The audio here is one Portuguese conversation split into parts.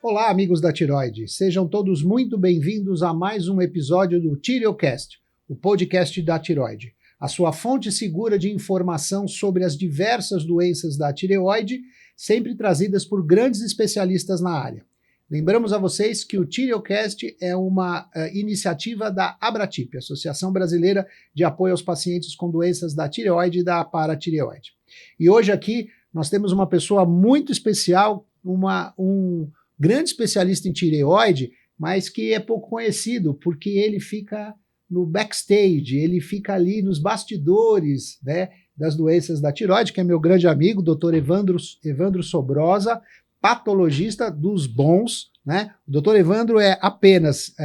Olá, amigos da tireoide. Sejam todos muito bem-vindos a mais um episódio do Tireocast, o podcast da tireoide, a sua fonte segura de informação sobre as diversas doenças da tireoide, sempre trazidas por grandes especialistas na área. Lembramos a vocês que o Tireocast é uma iniciativa da Abratip, Associação Brasileira de Apoio aos Pacientes com Doenças da Tireoide e da Paratireoide. E hoje aqui nós temos uma pessoa muito especial, um grande especialista em tireoide, mas que é pouco conhecido, porque ele fica no backstage, ele fica ali nos bastidores, né, das doenças da tireoide, que é meu grande amigo, Dr. Evandro Sobrosa, patologista dos bons, né? O doutor Evandro é apenas,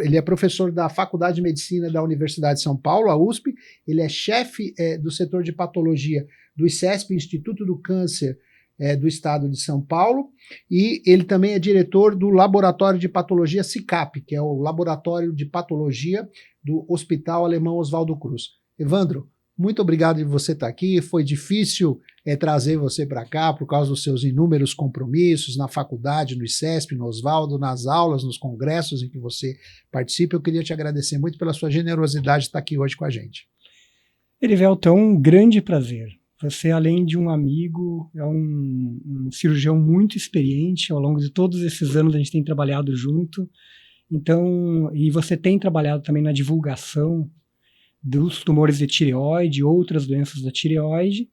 ele é professor da Faculdade de Medicina da Universidade de São Paulo, a USP, ele é chefe do setor de patologia do ICESP, Instituto do Câncer do Estado de São Paulo, e ele também é diretor do Laboratório de Patologia SICAP, que é o Laboratório de Patologia do Hospital Alemão Oswaldo Cruz. Evandro, muito obrigado de você estar aqui, foi difícil trazer você para cá por causa dos seus inúmeros compromissos na faculdade, no ICESP, no Oswaldo, nas aulas, nos congressos em que você participa. Eu queria te agradecer muito pela sua generosidade de estar aqui hoje com a gente. Erivelto, é um grande prazer. Você, além de um amigo, é um cirurgião muito experiente. Ao longo de todos esses anos a gente tem trabalhado junto. Então, e você tem trabalhado também na divulgação dos tumores de tireoide e outras doenças da tireoide.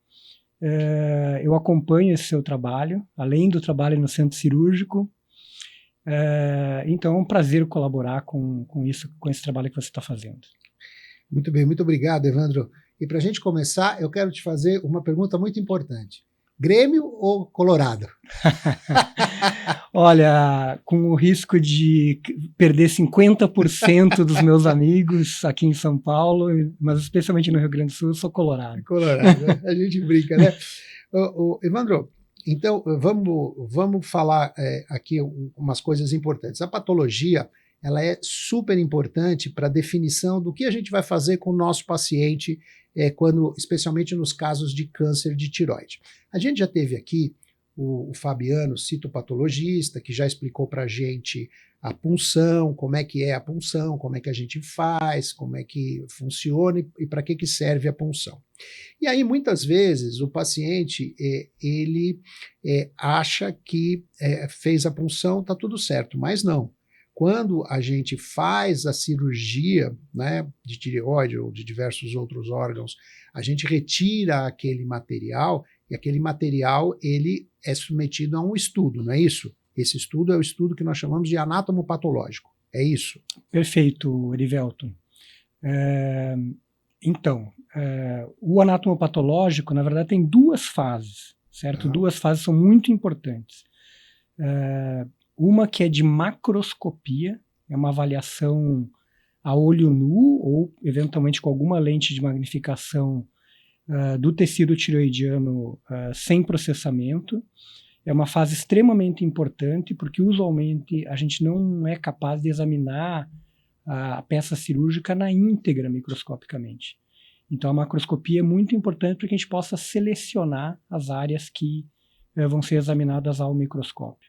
Eu acompanho esse seu trabalho, além do trabalho no centro cirúrgico. Então é um prazer colaborar com esse trabalho que você está fazendo. Muito bem, muito obrigado, Evandro. E para a gente começar, eu quero te fazer uma pergunta muito importante. Grêmio ou Colorado? Olha, com o risco de perder 50% dos meus amigos aqui em São Paulo, mas especialmente no Rio Grande do Sul, eu sou colorado. Colorado, né? A gente brinca, né? Evandro, então vamos falar aqui umas coisas importantes. A patologia, ela é super importante para a definição do que a gente vai fazer com o nosso paciente, especialmente nos casos de câncer de tireoide. A gente já teve aqui o Fabiano, citopatologista, que já explicou para a gente a punção, como é que é a punção, como é que a gente faz, como é que funciona e para que serve a punção. E aí, muitas vezes, o paciente, ele acha que fez a punção, está tudo certo, mas não. Quando a gente faz a cirurgia, né, de tireoide ou de diversos outros órgãos, a gente retira aquele material e aquele material ele é submetido a um estudo, não é isso? Esse estudo é o estudo que nós chamamos de anatomopatológico, é isso? Perfeito, Erivelto. Então, o anatomopatológico, na verdade, tem duas fases, certo? Duas fases são muito importantes. Uma que é de macroscopia, é uma avaliação a olho nu ou, eventualmente, com alguma lente de magnificação do tecido tireoidiano sem processamento. É uma fase extremamente importante, porque usualmente a gente não é capaz de examinar a peça cirúrgica na íntegra microscopicamente. Então a macroscopia é muito importante para que a gente possa selecionar as áreas que vão ser examinadas ao microscópio.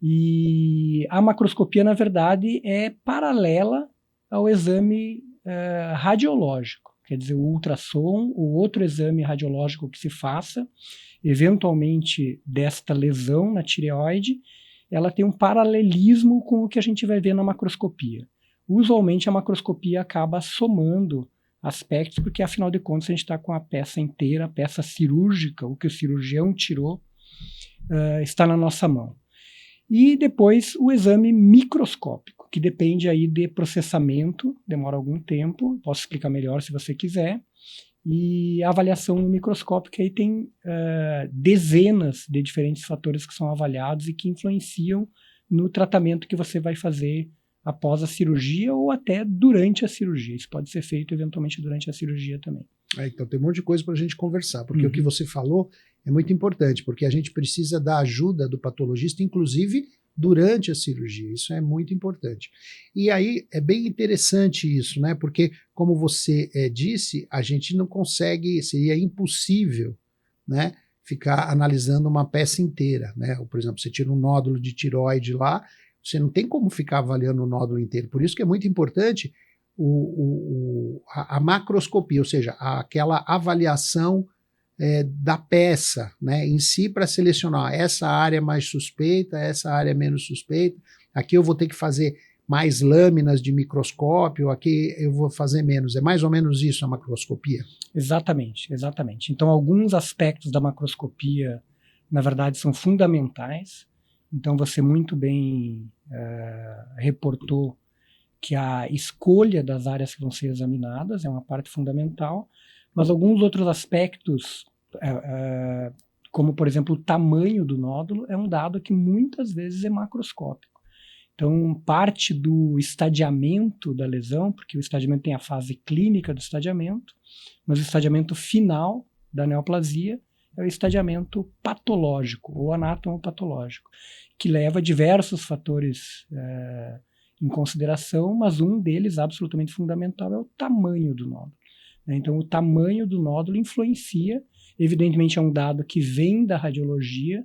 E a macroscopia, na verdade, é paralela ao exame radiológico, quer dizer, o ultrassom, o outro exame radiológico que se faça, eventualmente desta lesão na tireoide, ela tem um paralelismo com o que a gente vai ver na macroscopia. Usualmente a macroscopia acaba somando aspectos, porque afinal de contas a gente está com a peça inteira, a peça cirúrgica, o que o cirurgião tirou, está na nossa mão. E depois o exame microscópico, que depende aí de processamento, demora algum tempo, posso explicar melhor se você quiser, e a avaliação no microscópio, que aí tem dezenas de diferentes fatores que são avaliados e que influenciam no tratamento que você vai fazer após a cirurgia ou até durante a cirurgia. Isso pode ser feito eventualmente durante a cirurgia também. Então tem um monte de coisa para a gente conversar, porque o que você falou é muito importante, porque a gente precisa da ajuda do patologista, inclusive durante a cirurgia. Isso é muito importante. E aí é bem interessante isso, né? Porque, como você disse, a gente não consegue, seria impossível, né, ficar analisando uma peça inteira, né? Ou, por exemplo, você tira um nódulo de tireoide lá, você não tem como ficar avaliando o nódulo inteiro. Por isso que é muito importante a macroscopia, ou seja, aquela avaliação da peça, né, em si, para selecionar essa área mais suspeita, essa área menos suspeita. Aqui eu vou ter que fazer mais lâminas de microscópio, aqui eu vou fazer menos. É mais ou menos isso a macroscopia? Exatamente, exatamente. Então, alguns aspectos da macroscopia, na verdade, são fundamentais. Então, você muito bem reportou que a escolha das áreas que vão ser examinadas é uma parte fundamental, mas alguns outros aspectos, como, por exemplo, o tamanho do nódulo, é um dado que muitas vezes é macroscópico. Então, parte do estadiamento da lesão, porque o estadiamento tem a fase clínica do estadiamento, mas o estadiamento final da neoplasia é o estadiamento patológico, ou anatomopatológico, que leva diversos fatores em consideração, mas um deles, absolutamente fundamental, é o tamanho do nódulo. Então, o tamanho do nódulo influencia, evidentemente é um dado que vem da radiologia,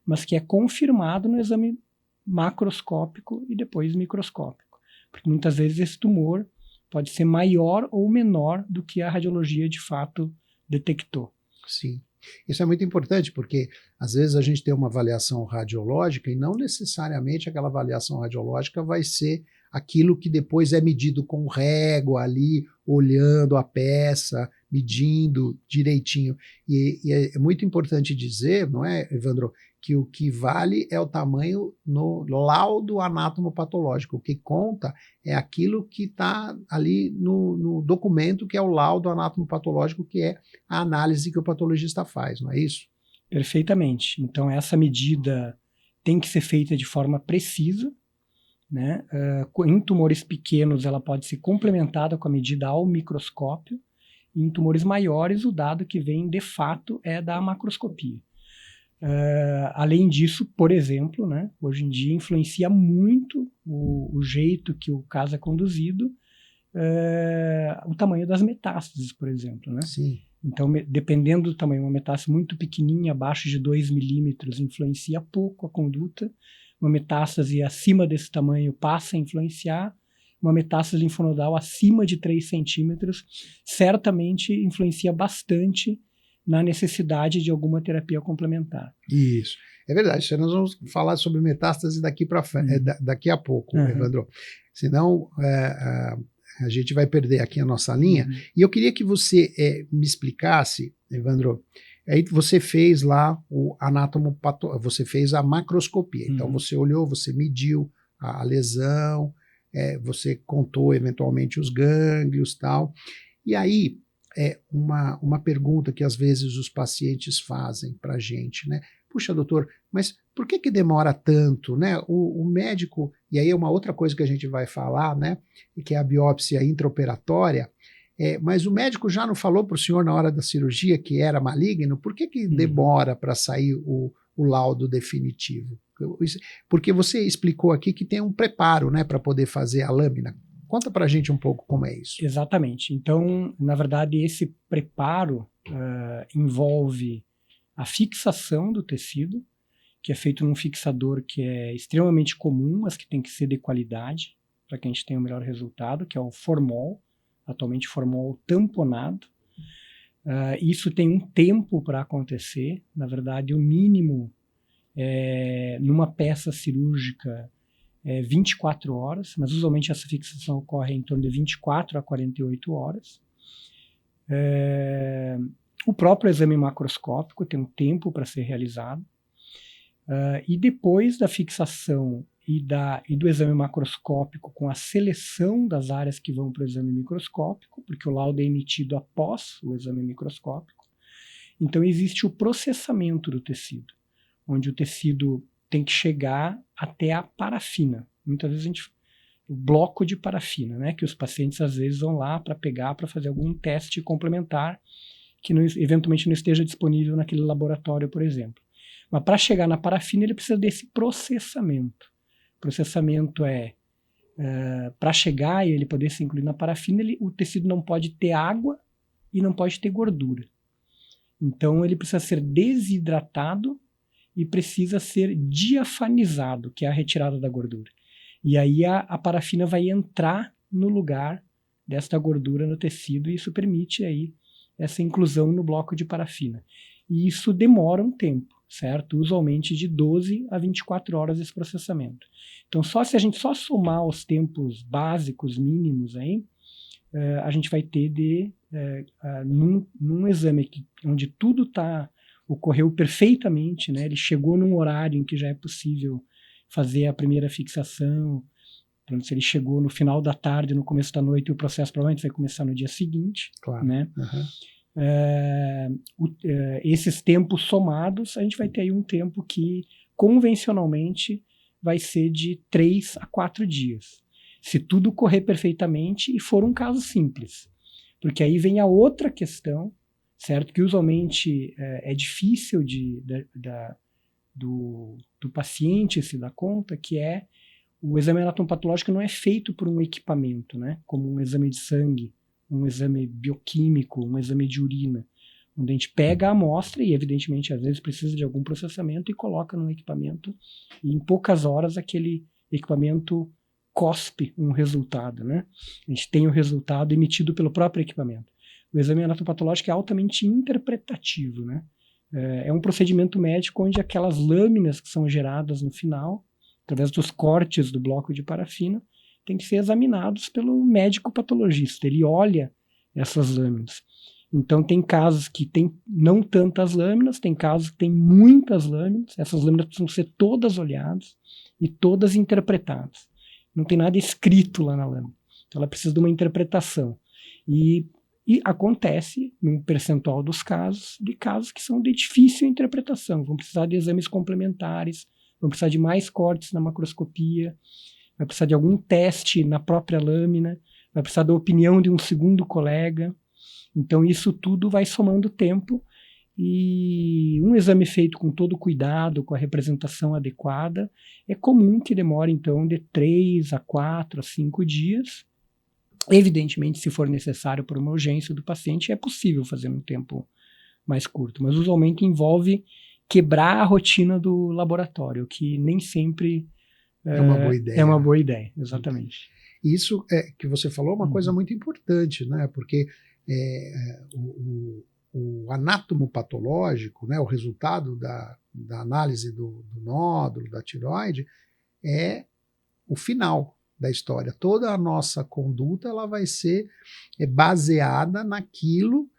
mas que é confirmado no exame macroscópico e depois microscópico. Porque muitas vezes esse tumor pode ser maior ou menor do que a radiologia de fato detectou. Sim. Isso é muito importante, porque às vezes a gente tem uma avaliação radiológica e não necessariamente aquela avaliação radiológica vai ser aquilo que depois é medido com régua ali, olhando a peça, medindo direitinho. E é muito importante dizer, não é, Evandro, que o que vale é o tamanho no laudo anatomopatológico. O que conta é aquilo que está ali no documento, que é o laudo anatomopatológico, que é a análise que o patologista faz, não é isso? Perfeitamente. Então, essa medida tem que ser feita de forma precisa, né? Em tumores pequenos, ela pode ser complementada com a medida ao microscópio. Em tumores maiores, o dado que vem, de fato, é da macroscopia. Além disso, por exemplo, né, hoje em dia influencia muito o jeito que o caso é conduzido, o tamanho das metástases, por exemplo. Né? Sim. Então, dependendo do tamanho, uma metástase muito pequenininha, abaixo de 2 milímetros, influencia pouco a conduta. Uma metástase acima desse tamanho passa a influenciar. Uma metástase linfonodal acima de 3 centímetros certamente influencia bastante na necessidade de alguma terapia complementar. Isso. É verdade. Nós vamos falar sobre metástase daqui a pouco, Evandro. Senão a gente vai perder aqui a nossa linha. E eu queria que você me explicasse, Evandro, aí você fez lá você fez a macroscopia. Então você olhou, você mediu a lesão, você contou eventualmente os gânglios e tal. E aí, uma pergunta que às vezes os pacientes fazem para a gente, né? Puxa, doutor, mas por que demora tanto, né? O médico, e aí é uma outra coisa que a gente vai falar, né? Que é a biópsia intraoperatória, mas o médico já não falou para o senhor na hora da cirurgia que era maligno? Por que demora para sair o laudo definitivo? Porque você explicou aqui que tem um preparo, né, para poder fazer a lâmina. Conta para a gente um pouco como é isso. Exatamente. Então, na verdade, esse preparo envolve a fixação do tecido, que é feito num fixador que é extremamente comum, mas que tem que ser de qualidade, para que a gente tenha o melhor resultado, que é o formol, atualmente formol tamponado. Isso tem um tempo para acontecer, na verdade, o mínimo numa peça cirúrgica 24 horas, mas usualmente essa fixação ocorre em torno de 24 a 48 horas. O próprio exame macroscópico tem um tempo para ser realizado. E depois da fixação e do exame macroscópico, com a seleção das áreas que vão para o exame microscópico, porque o laudo é emitido após o exame microscópico, então existe o processamento do tecido, onde o tecido tem que chegar até a parafina. Muitas vezes o bloco de parafina, né, que os pacientes às vezes vão lá para pegar, para fazer algum teste complementar que eventualmente não esteja disponível naquele laboratório, por exemplo. Mas para chegar na parafina, ele precisa desse processamento. O processamento para chegar e ele poder ser incluído na parafina, o tecido não pode ter água e não pode ter gordura. Então ele precisa ser desidratado e precisa ser diafanizado, que é a retirada da gordura. E aí a parafina vai entrar no lugar desta gordura no tecido e isso permite aí essa inclusão no bloco de parafina. E isso demora um tempo, certo? Usualmente de 12 a 24 horas esse processamento. Então, se a gente só somar os tempos básicos, mínimos aí, a gente vai ter num exame onde tudo ocorreu perfeitamente, né? Ele chegou num horário em que já é possível fazer a primeira fixação. Então, se ele chegou no final da tarde, no começo da noite, o processo provavelmente vai começar no dia seguinte. Claro. Né? Uhum. Esses tempos somados, a gente vai ter aí um tempo que convencionalmente vai ser de 3 a 4 dias. Se tudo correr perfeitamente e for um caso simples. Porque aí vem a outra questão, certo? Que usualmente é difícil do paciente se dar conta, que é o exame anatomopatológico não é feito por um equipamento, né? Como um exame de sangue, um exame bioquímico, um exame de urina, onde a gente pega a amostra e, evidentemente, às vezes precisa de algum processamento e coloca num equipamento e em poucas horas aquele equipamento cospe um resultado, né? A gente tem o resultado emitido pelo próprio equipamento. O exame anatomopatológico é altamente interpretativo, né? É um procedimento médico onde aquelas lâminas que são geradas no final, através dos cortes do bloco de parafina, tem que ser examinados pelo médico patologista. Ele olha essas lâminas. Então, tem casos que tem não tantas lâminas, tem casos que tem muitas lâminas. Essas lâminas precisam ser todas olhadas e todas interpretadas. Não tem nada escrito lá na lâmina. Então, ela precisa de uma interpretação. E acontece, num percentual dos casos, de casos que são de difícil interpretação. Vão precisar de exames complementares, vão precisar de mais cortes na macroscopia, vai precisar de algum teste na própria lâmina, vai precisar da opinião de um segundo colega. Então, isso tudo vai somando tempo e um exame feito com todo cuidado, com a representação adequada, é comum que demore, então, de 3 a 4 a 5 dias. Evidentemente, se for necessário por uma urgência do paciente, é possível fazer num tempo mais curto, mas usualmente envolve quebrar a rotina do laboratório, que nem sempre é uma boa ideia. É uma boa ideia, exatamente. Isso que você falou é uma coisa muito importante, né? Porque o anatomopatológico, né, o resultado da análise do nódulo, da tireoide, é o final da história. Toda a nossa conduta ela vai ser baseada naquilo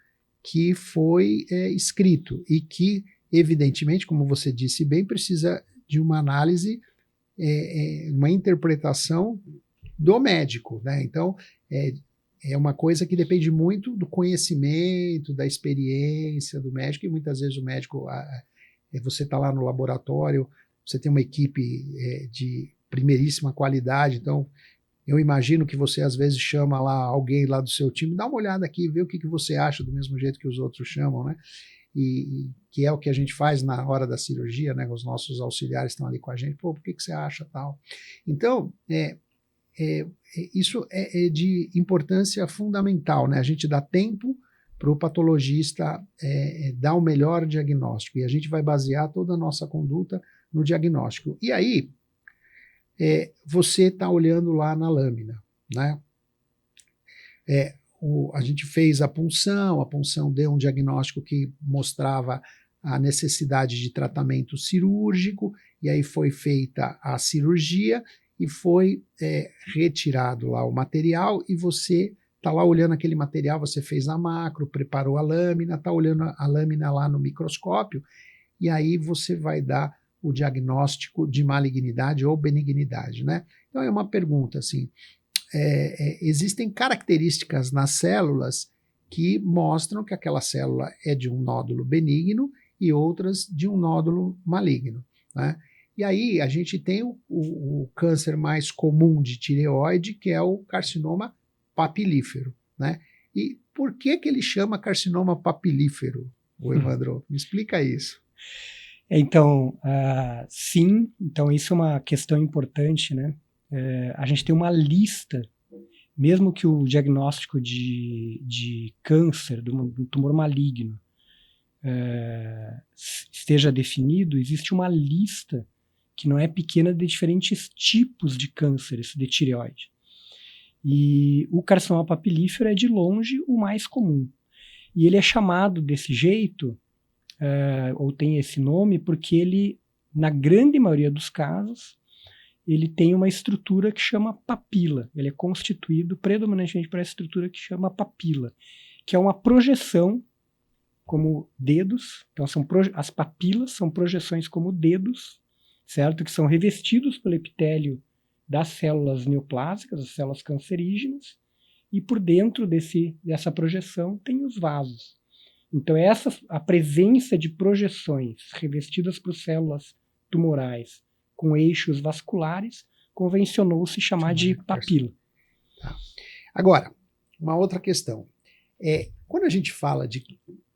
que foi escrito e que, evidentemente, como você disse bem, precisa de uma análise, uma interpretação do médico, né? Então, é uma coisa que depende muito do conhecimento, da experiência do médico, e muitas vezes o médico, você está lá no laboratório, você tem uma equipe de primeiríssima qualidade, então eu imagino que você às vezes chama lá alguém lá do seu time, dá uma olhada aqui, vê o que você acha, do mesmo jeito que os outros chamam, né? E que é o que a gente faz na hora da cirurgia, né? Os nossos auxiliares estão ali com a gente, pô, por que você acha tal? Então, isso é de importância fundamental, né? A gente dá tempo para o patologista dar o melhor diagnóstico, e a gente vai basear toda a nossa conduta no diagnóstico. E aí, você está olhando lá na lâmina, né? A gente fez a punção deu um diagnóstico que mostrava a necessidade de tratamento cirúrgico, e aí foi feita a cirurgia e foi retirado lá o material, e você está lá olhando aquele material, você fez a macro, preparou a lâmina, está olhando a lâmina lá no microscópio, e aí você vai dar o diagnóstico de malignidade ou benignidade, né? Então é uma pergunta assim, existem características nas células que mostram que aquela célula é de um nódulo benigno e outras de um nódulo maligno, né? E aí a gente tem o câncer mais comum de tireoide, que é o carcinoma papilífero, né? E por que ele chama carcinoma papilífero, o Evandro? Me explica isso. Então, sim, então isso é uma questão importante, né? A gente tem uma lista, mesmo que o diagnóstico de câncer, de um tumor maligno, esteja definido, existe uma lista que não é pequena de diferentes tipos de cânceres de tireoide. E o carcinoma papilífero é de longe o mais comum. E ele é chamado desse jeito, ou tem esse nome, porque ele, na grande maioria dos casos, ele tem uma estrutura que chama papila. Ele é constituído predominantemente por essa estrutura que chama papila, que é uma projeção como dedos. Então, as papilas são projeções como dedos, certo? Que são revestidos pelo epitélio das células neoplásicas, as células cancerígenas, e por dentro dessa projeção tem os vasos. Então, a presença de projeções revestidas por células tumorais com eixos vasculares convencionou-se chamar de papila. Tá. Agora, uma outra questão. Quando a gente fala de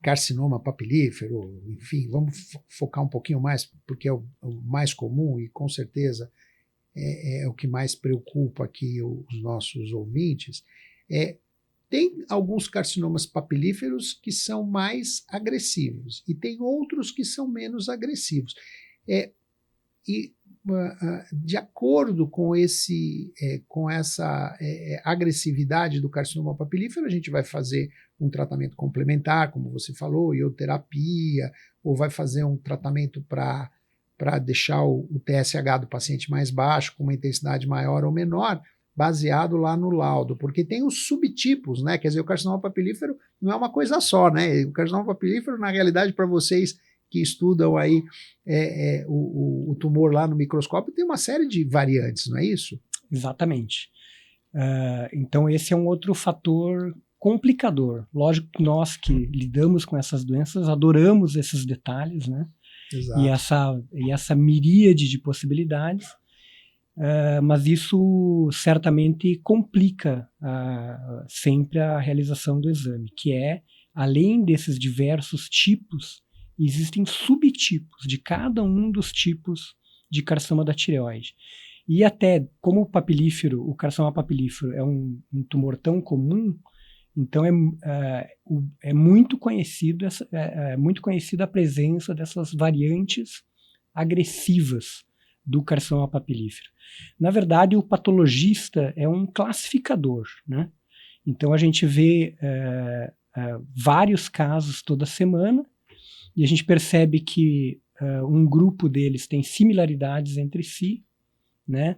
carcinoma papilífero, enfim, vamos focar um pouquinho mais, porque é o mais comum e com certeza é o que mais preocupa aqui os nossos ouvintes. Tem alguns carcinomas papilíferos que são mais agressivos e tem outros que são menos agressivos. De acordo com essa agressividade do carcinoma papilífero, a gente vai fazer um tratamento complementar, como você falou, ioterapia, ou vai fazer um tratamento para deixar o TSH do paciente mais baixo, com uma intensidade maior ou menor, baseado lá no laudo, porque tem os subtipos, né? Quer dizer, o carcinoma papilífero não é uma coisa só, né? O carcinoma papilífero, na realidade, para vocês que estudam aí o tumor lá no microscópio, tem uma série de variantes, não é isso? Exatamente. Então, esse é um outro fator complicador. Lógico que nós que lidamos com essas doenças adoramos esses detalhes, né? Exato. E essa miríade de possibilidades, mas isso certamente complica sempre a realização do exame, que além desses diversos tipos, existem subtipos de cada um dos tipos de carcinoma da tireoide. E até como o carcinoma papilífero é um tumor tão comum, então é muito conhecida a presença dessas variantes agressivas do carcinoma papilífero. Na verdade, o patologista é um classificador, né? Então a gente vê vários casos toda semana e a gente percebe que um grupo deles tem similaridades entre si, né?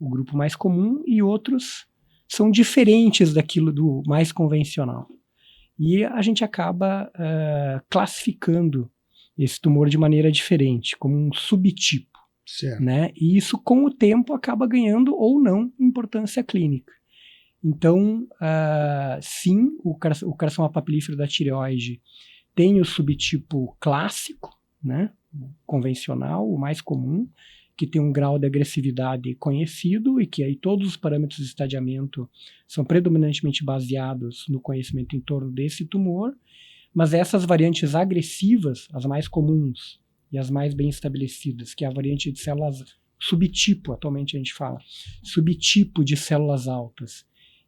O grupo mais comum, e outros são diferentes daquilo do mais convencional. E a gente acaba classificando esse tumor de maneira diferente, como um subtipo. Certo. Né? E isso, com o tempo, acaba ganhando ou não importância clínica. Então, sim, o carcinoma papilífero da tireoide tem o subtipo clássico, né? Convencional, o mais comum, que tem um grau de agressividade conhecido e que aí todos os parâmetros de estadiamento são predominantemente baseados no conhecimento em torno desse tumor, mas essas variantes agressivas, as mais comuns e as mais bem estabelecidas, que é a variante de células subtipo, atualmente a gente fala, subtipo de células altas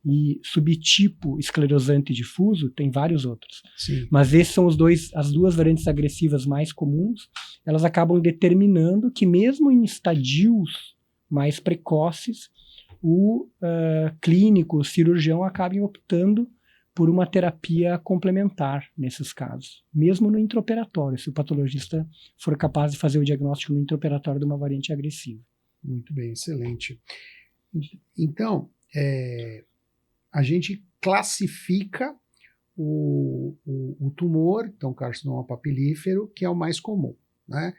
e subtipo esclerosante difuso, tem vários outros. Sim. Mas esses são as duas variantes agressivas mais comuns. Elas acabam determinando que mesmo em estadios mais precoces, o clínico, o cirurgião, acabem optando por uma terapia complementar nesses casos, mesmo no intraoperatório, se o patologista for capaz de fazer o diagnóstico no intraoperatório de uma variante agressiva. Muito bem, excelente. Então, a gente classifica o tumor, então carcinoma papilífero, que é o mais comum, né?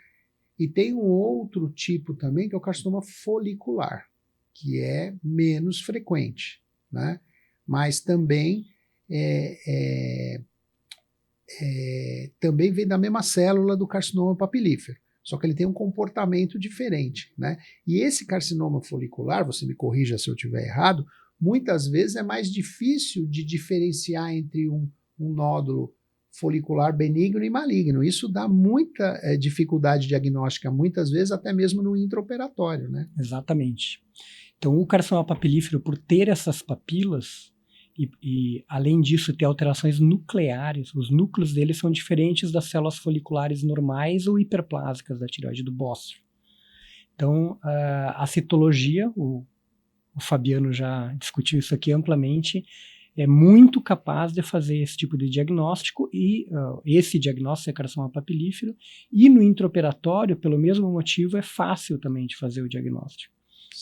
E tem um outro tipo também, que é o carcinoma folicular, que é menos frequente, né? Mas também também vem da mesma célula do carcinoma papilífero, só que ele tem um comportamento diferente, né? E esse carcinoma folicular, você me corrija se eu estiver errado, muitas vezes é mais difícil de diferenciar entre um nódulo folicular benigno e maligno. Isso dá muita dificuldade diagnóstica, muitas vezes até mesmo no intraoperatório, né? Exatamente. Então, o carcinoma papilífero, por ter essas papilas, e, além disso, ter alterações nucleares. Os núcleos deles são diferentes das células foliculares normais ou hiperplásicas da tireoide, do bócio. Então, a citologia, o Fabiano já discutiu isso aqui amplamente, é muito capaz de fazer esse tipo de diagnóstico, e esse diagnóstico é carcinoma papilífero, e no intraoperatório, pelo mesmo motivo, é fácil também de fazer o diagnóstico,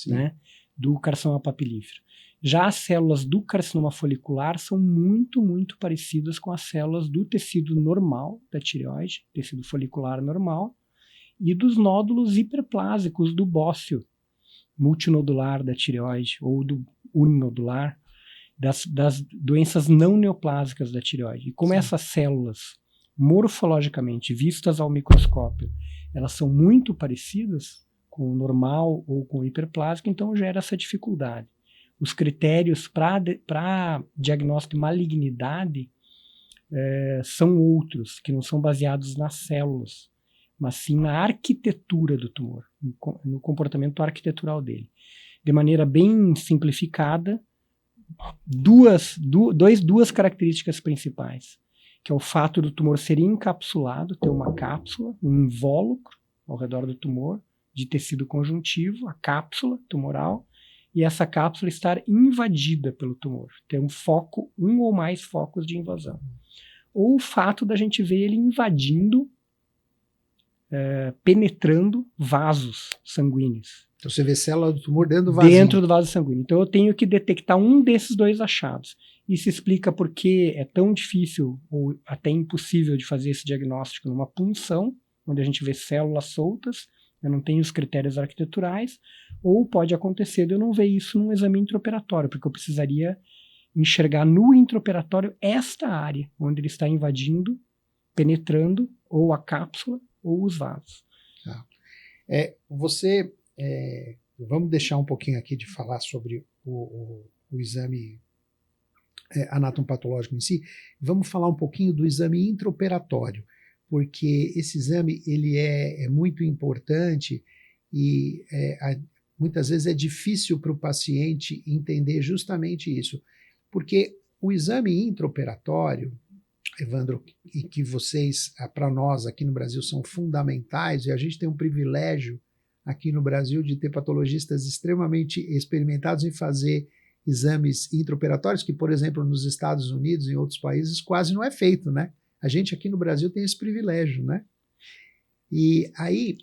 né, do carcinoma papilífero. Já as células do carcinoma folicular são muito, muito parecidas com as células do tecido normal da tireoide, tecido folicular normal, e dos nódulos hiperplásicos do bócio multinodular da tireoide, ou do uninodular, das doenças não neoplásicas da tireoide. E como essas células, morfologicamente, vistas ao microscópio, elas são muito parecidas com o normal ou com o hiperplásico, então gera essa dificuldade. Os critérios para diagnóstico de malignidade são outros, que não são baseados nas células, mas sim na arquitetura do tumor, no comportamento arquitetural dele. De maneira bem simplificada, duas características principais, que é o fato do tumor ser encapsulado, ter uma cápsula, um invólucro ao redor do tumor, de tecido conjuntivo, a cápsula tumoral, e essa cápsula estar invadida pelo tumor, ter um ou mais focos de invasão. Ou o fato da gente ver ele invadindo, penetrando vasos sanguíneos. Então você vê célula do tumor dentro do vaso. Dentro do vaso sanguíneo. Então eu tenho que detectar um desses dois achados. Isso explica por que é tão difícil ou até impossível de fazer esse diagnóstico numa punção, onde a gente vê células soltas, eu não tenho os critérios arquiteturais, ou pode acontecer de eu não ver isso num exame intraoperatório, porque eu precisaria enxergar no intraoperatório esta área, onde ele está invadindo, penetrando, ou a cápsula, ou os vasos. Vamos deixar um pouquinho aqui de falar sobre o exame anatomopatológico em si. Vamos falar um pouquinho do exame intraoperatório, porque esse exame ele é muito importante e muitas vezes é difícil para o paciente entender justamente isso, porque o exame intraoperatório, Evandro, e que vocês, para nós aqui no Brasil, são fundamentais, e a gente tem um privilégio aqui no Brasil de ter patologistas extremamente experimentados em fazer exames intraoperatórios, que, por exemplo, nos Estados Unidos e em outros países quase não é feito, né? A gente aqui no Brasil tem esse privilégio, né? E aí,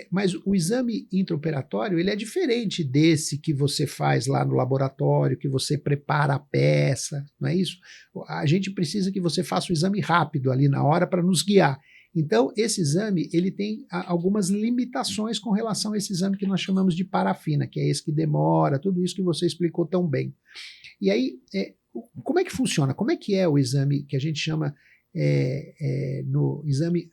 mas o exame intraoperatório, ele é diferente desse que você faz lá no laboratório, que você prepara a peça, não é isso? A gente precisa que você faça o exame rápido ali na hora para nos guiar. Então, esse exame, ele tem algumas limitações com relação a esse exame que nós chamamos de parafina, que é esse que demora, tudo isso que você explicou tão bem. E aí, como é que funciona? Como é que é o exame que a gente chama no exame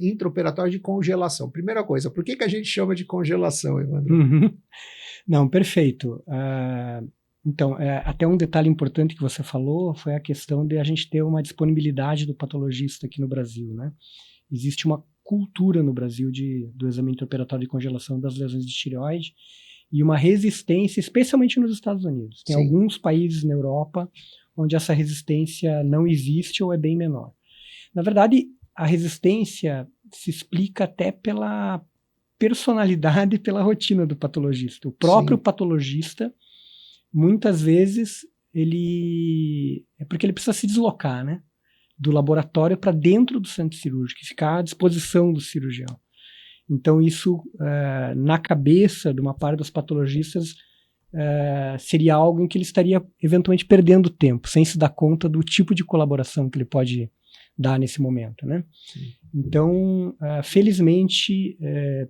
intraoperatório de congelação? Primeira coisa, por que a gente chama de congelação, Evandro? Uhum. Não, perfeito. Então, até um detalhe importante que você falou foi a questão de a gente ter uma disponibilidade do patologista aqui no Brasil, né? Existe uma cultura no Brasil do exame intraoperatório de congelação das lesões de tireoide e uma resistência, especialmente nos Estados Unidos. Tem alguns países na Europa onde essa resistência não existe ou é bem menor. Na verdade, a resistência se explica até pela personalidade e pela rotina do patologista. O próprio patologista, muitas vezes, é porque ele precisa se deslocar, né, do laboratório para dentro do centro cirúrgico, e ficar à disposição do cirurgião. Então, isso, na cabeça de uma parte dos patologistas, seria algo em que ele estaria eventualmente perdendo tempo, sem se dar conta do tipo de colaboração que ele pode dar nesse momento, né? Então, felizmente,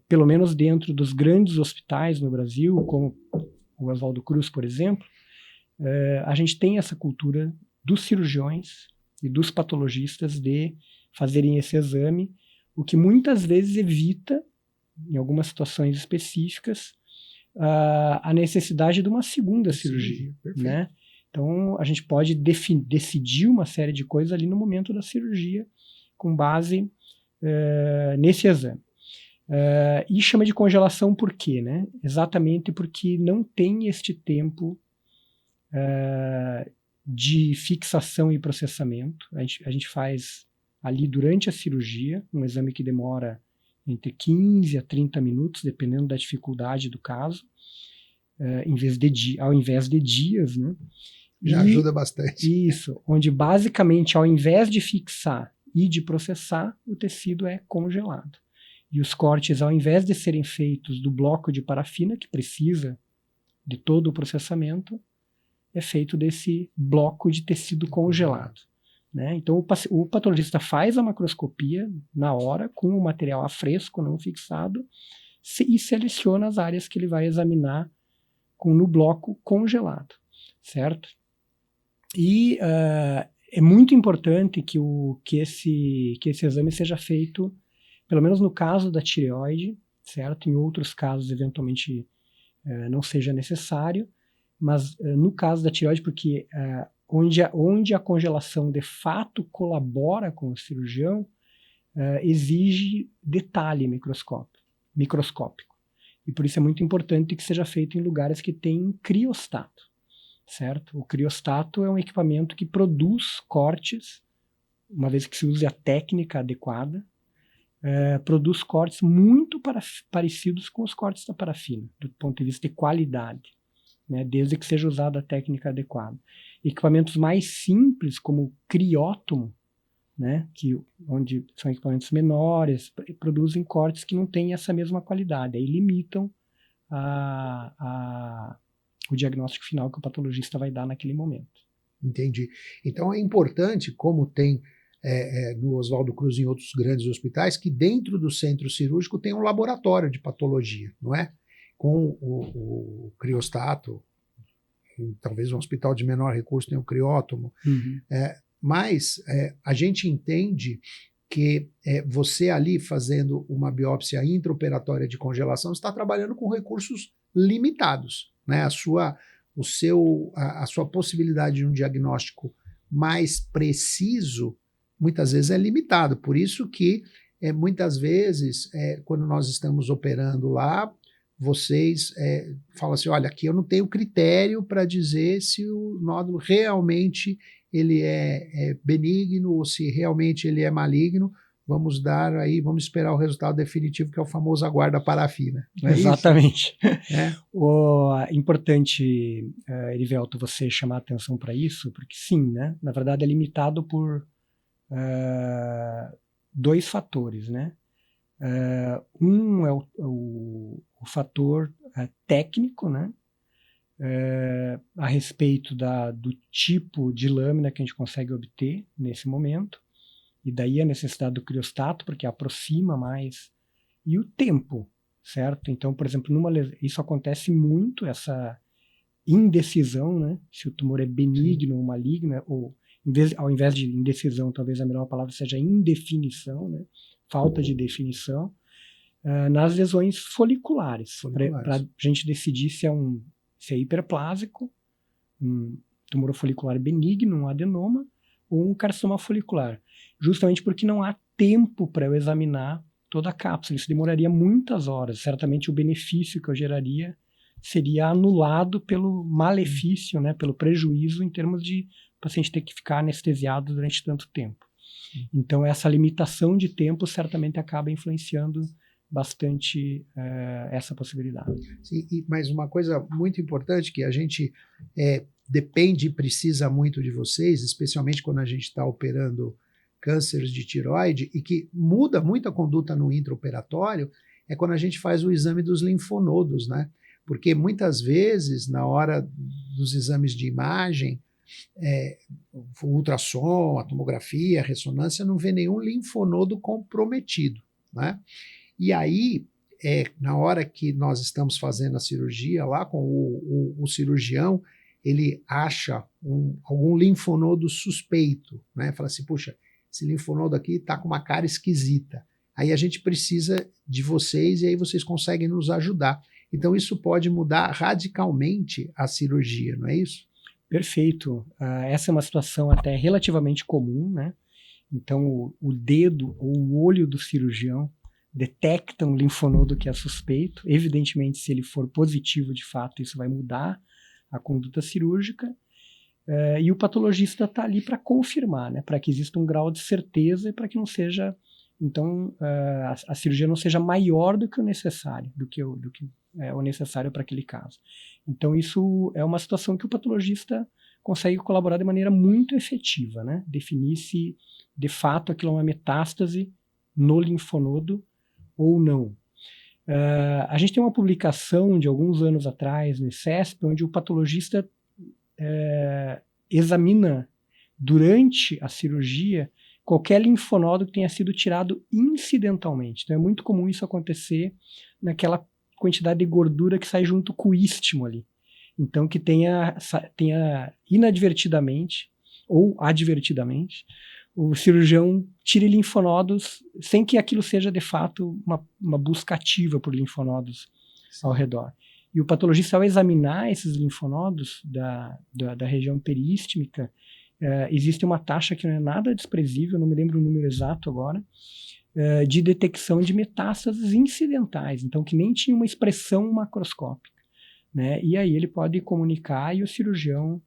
pelo menos dentro dos grandes hospitais no Brasil, como o Oswaldo Cruz, por exemplo, a gente tem essa cultura dos cirurgiões e dos patologistas de fazerem esse exame, o que muitas vezes evita, em algumas situações específicas, a necessidade de uma segunda cirurgia, né? Então, a gente pode decidir uma série de coisas ali no momento da cirurgia, com base nesse exame. E chama de congelação por quê, né? Exatamente porque não tem este tempo de fixação e processamento. A gente faz ali durante a cirurgia, um exame que demora entre 15 a 30 minutos, dependendo da dificuldade do caso, ao invés de dias, né? Já ajuda bastante. Isso, onde basicamente, ao invés de fixar e de processar, o tecido é congelado. E os cortes, ao invés de serem feitos do bloco de parafina, que precisa de todo o processamento, é feito desse bloco de tecido congelado. Né? Então, o patologista faz a macroscopia na hora, com o material a fresco, não fixado, e seleciona as áreas que ele vai examinar no bloco congelado, certo? E é muito importante que esse exame seja feito, pelo menos no caso da tireoide, certo? Em outros casos, eventualmente, não seja necessário, mas no caso da tireoide, porque onde a congelação de fato colabora com o cirurgião, exige detalhe microscópico. E por isso é muito importante que seja feito em lugares que tem criostato, certo? O criostato é um equipamento que produz cortes, uma vez que se use a técnica adequada, produz cortes muito parecidos com os cortes da parafina, do ponto de vista de qualidade, né? Desde que seja usada a técnica adequada. Equipamentos mais simples, como o criótomo, né? Onde são equipamentos menores, produzem cortes que não têm essa mesma qualidade, aí limitam o diagnóstico final que o patologista vai dar naquele momento. Entendi. Então é importante, como tem no Oswaldo Cruz e em outros grandes hospitais, que dentro do centro cirúrgico tem um laboratório de patologia, não é? Com o criostato, talvez um hospital de menor recurso tenha o criótomo, mas a gente entende que você ali fazendo uma biópsia intraoperatória de congelação está trabalhando com recursos limitados, né? A sua possibilidade de um diagnóstico mais preciso muitas vezes é limitado. Por isso que muitas vezes quando nós estamos operando lá, vocês falam assim, olha, aqui eu não tenho critério para dizer se o nódulo realmente ele é benigno ou se realmente ele é maligno. Vamos esperar o resultado definitivo, que é o famoso aguarda parafina. Não é Exatamente. Isso? Importante, Erivelto, você chamar atenção para isso, porque sim, né? Na verdade é limitado por dois fatores, né? Um é o fator técnico, né? A respeito do tipo de lâmina que a gente consegue obter nesse momento, e daí a necessidade do criostato, porque aproxima mais, e o tempo, certo? Então, por exemplo, isso acontece muito, essa indecisão, né? Se o tumor é benigno ou maligno, ou ao invés de indecisão, talvez a melhor palavra seja indefinição, né? Falta de definição, nas lesões foliculares. Para a gente decidir se é hiperplásico, um tumor folicular benigno, um adenoma, ou um carcinoma folicular. Justamente porque não há tempo para eu examinar toda a cápsula. Isso demoraria muitas horas. Certamente o benefício que eu geraria seria anulado pelo malefício, né, pelo prejuízo em termos de o paciente ter que ficar anestesiado durante tanto tempo. Então essa limitação de tempo certamente acaba influenciando bastante essa possibilidade. Sim, mas uma coisa muito importante que a gente depende e precisa muito de vocês, especialmente quando a gente está operando cânceres de tireoide, e que muda muito a conduta no intraoperatório, é quando a gente faz o exame dos linfonodos, né? Porque muitas vezes, na hora dos exames de imagem, o ultrassom, a tomografia, a ressonância, não vê nenhum linfonodo comprometido, né? E aí, na hora que nós estamos fazendo a cirurgia lá com o cirurgião, ele acha algum linfonodo suspeito, né? Fala assim, puxa, esse linfonodo aqui está com uma cara esquisita. Aí a gente precisa de vocês e aí vocês conseguem nos ajudar. Então isso pode mudar radicalmente a cirurgia, não é isso? Perfeito. Essa é uma situação até relativamente comum, né? Então o dedo ou o olho do cirurgião detecta um linfonodo que é suspeito. Evidentemente, se ele for positivo de fato, isso vai mudar a conduta cirúrgica. E o patologista está ali para confirmar, né, para que exista um grau de certeza e para que não seja, então, a cirurgia não seja maior do que o necessário, do que o necessário para aquele caso. Então, isso é uma situação que o patologista consegue colaborar de maneira muito efetiva, né, definir se de fato aquilo é uma metástase no linfonodo ou não. A gente tem uma publicação de alguns anos atrás no ICESP, onde o patologista examina durante a cirurgia qualquer linfonodo que tenha sido tirado incidentalmente. Então é muito comum isso acontecer naquela quantidade de gordura que sai junto com o istmo ali. Então que tenha inadvertidamente ou advertidamente o cirurgião tire linfonodos sem que aquilo seja de fato uma busca ativa por linfonodos ao redor. E o patologista, ao examinar esses linfonodos da região periístmica, existe uma taxa que não é nada desprezível, não me lembro o número exato agora, de detecção de metástases incidentais, então que nem tinha uma expressão macroscópica, né? E aí ele pode comunicar e o cirurgião,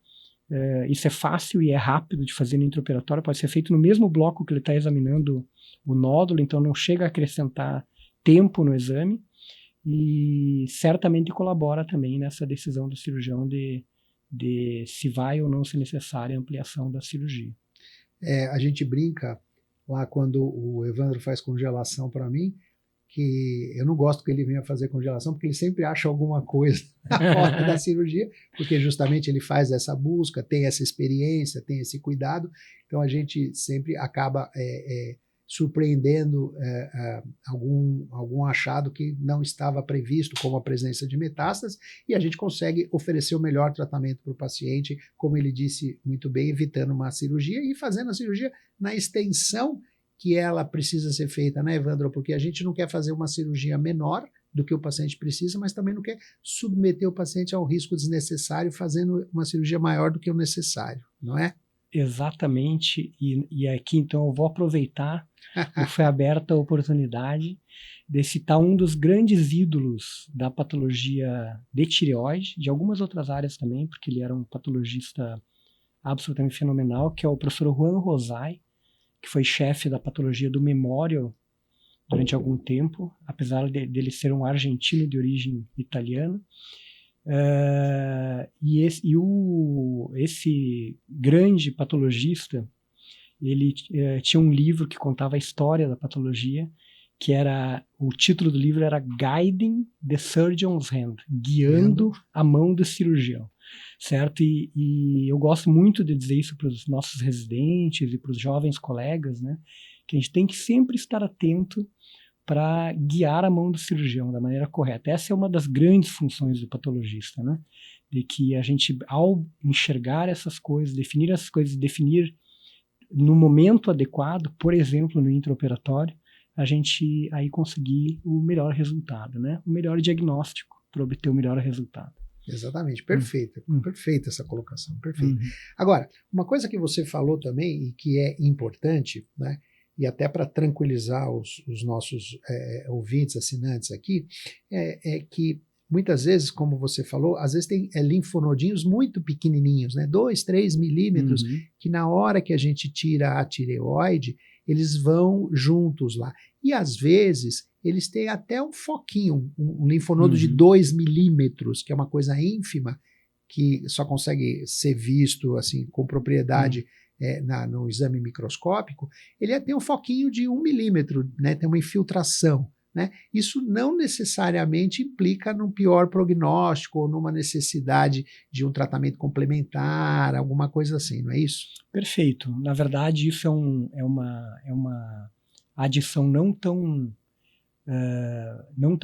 isso é fácil e é rápido de fazer no intraoperatório, pode ser feito no mesmo bloco que ele está examinando o nódulo, então não chega a acrescentar tempo no exame, e certamente colabora também nessa decisão do cirurgião de se vai ou não ser necessária a ampliação da cirurgia. A gente brinca lá quando o Evandro faz congelação para mim, que eu não gosto que ele venha fazer congelação, porque ele sempre acha alguma coisa na hora da cirurgia, porque justamente ele faz essa busca, tem essa experiência, tem esse cuidado, então a gente sempre acaba surpreendendo algum achado que não estava previsto, como a presença de metástases, e a gente consegue oferecer o melhor tratamento para o paciente, como ele disse muito bem, evitando uma cirurgia e fazendo a cirurgia na extensão que ela precisa ser feita, né, Evandro? Porque a gente não quer fazer uma cirurgia menor do que o paciente precisa, mas também não quer submeter o paciente a um risco desnecessário fazendo uma cirurgia maior do que o necessário, não é? Exatamente, e aqui então eu vou aproveitar que foi aberta a oportunidade de citar um dos grandes ídolos da patologia de tireoide, de algumas outras áreas também, porque ele era um patologista absolutamente fenomenal, que é o professor Juan Rosay, que foi chefe da patologia do Memorial durante algum tempo, apesar dele ser um argentino de origem italiana. Esse grande patologista, ele tinha um livro que contava a história da patologia, que era, o título do livro era Guiding the Surgeon's Hand, guiando a mão do cirurgião, certo? E eu gosto muito de dizer isso para os nossos residentes e para os jovens colegas, né? Que a gente tem que sempre estar atento para guiar a mão do cirurgião da maneira correta. Essa é uma das grandes funções do patologista, né? De que a gente, ao enxergar essas coisas, definir no momento adequado, por exemplo, no intraoperatório, a gente aí conseguir o melhor resultado, né? O melhor diagnóstico para obter o melhor resultado. Exatamente, perfeita, perfeita essa colocação, perfeita. Agora, uma coisa que você falou também e que é importante, né? E até para tranquilizar os nossos ouvintes, assinantes aqui, é que muitas vezes, como você falou, às vezes tem linfonodinhos muito pequenininhos, né? 2, 3 milímetros, que na hora que a gente tira a tireoide, eles vão juntos lá. E às vezes eles têm até um foquinho, um linfonodo de 2 milímetros, que é uma coisa ínfima, que só consegue ser visto assim com propriedade no exame microscópico. Ele tem um foquinho de 1 milímetro, né? Tem uma infiltração. Né? Isso não necessariamente implica num pior prognóstico ou numa necessidade de um tratamento complementar, alguma coisa assim, não é isso? Perfeito. Na verdade, isso é uma adição não tão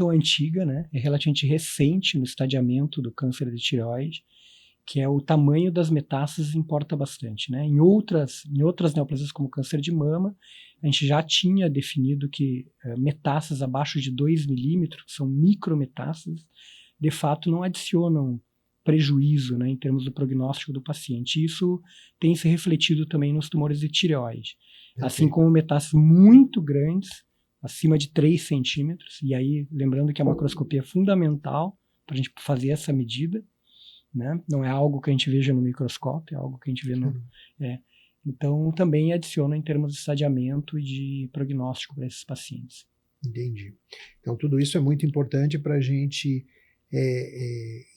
antiga, né? É relativamente recente no estadiamento do câncer de tireoide, que é o tamanho das metástases importa bastante, né? Em outras neoplasias como câncer de mama, a gente já tinha definido que metástases abaixo de 2 milímetros, que são micrometástases, de fato não adicionam prejuízo, né, em termos do prognóstico do paciente. Isso tem se refletido também nos tumores de tireoide. Assim como metástases muito grandes, acima de 3 centímetros, e aí lembrando que a macroscopia é fundamental para a gente fazer essa medida, né? Não é algo que a gente veja no microscópio, é algo que a gente vê no... Então, também adiciona em termos de estadiamento e de prognóstico para esses pacientes. Entendi. Então, tudo isso é muito importante para a gente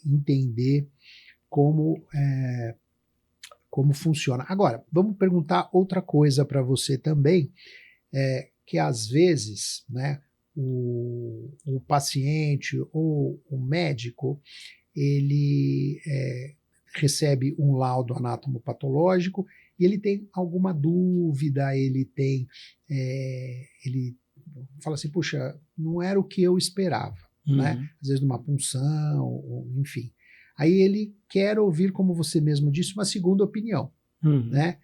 entender como funciona. Agora, vamos perguntar outra coisa para você também, que às vezes, né, o paciente ou o médico, ele recebe um laudo anatomopatológico e ele tem alguma dúvida, ele fala assim, puxa, não era o que eu esperava, né? Às vezes numa punção, enfim. Aí ele quer ouvir, como você mesmo disse, uma segunda opinião, né?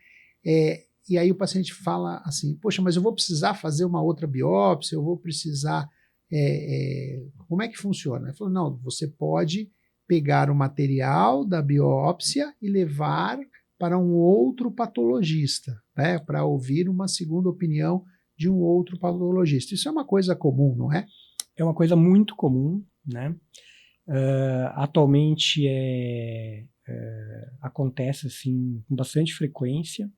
E aí o paciente fala assim, poxa, mas eu vou precisar fazer uma outra biópsia, eu vou precisar... como é que funciona? Ele falou, não, você pode pegar o material da biópsia e levar para um outro patologista, né, para ouvir uma segunda opinião de um outro patologista. Isso é uma coisa comum, não é? É uma coisa muito comum, né? Atualmente acontece assim com bastante frequência.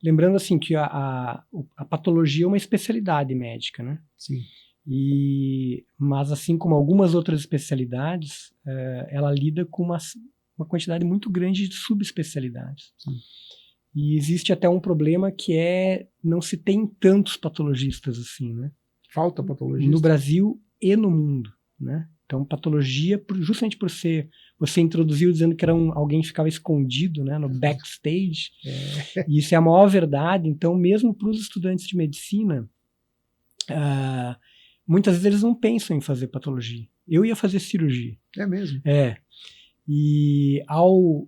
Lembrando assim que a patologia é uma especialidade médica, né? Sim. Mas assim como algumas outras especialidades, ela lida com uma quantidade muito grande de subespecialidades. Sim. E existe até um problema que não se tem tantos patologistas assim, né? Falta patologista? No Brasil e no mundo, né? Então, patologia, justamente por você introduziu dizendo que era alguém que ficava escondido, né, no backstage, e isso é a maior verdade. Então, mesmo para os estudantes de medicina, muitas vezes eles não pensam em fazer patologia. Eu ia fazer cirurgia. É mesmo? E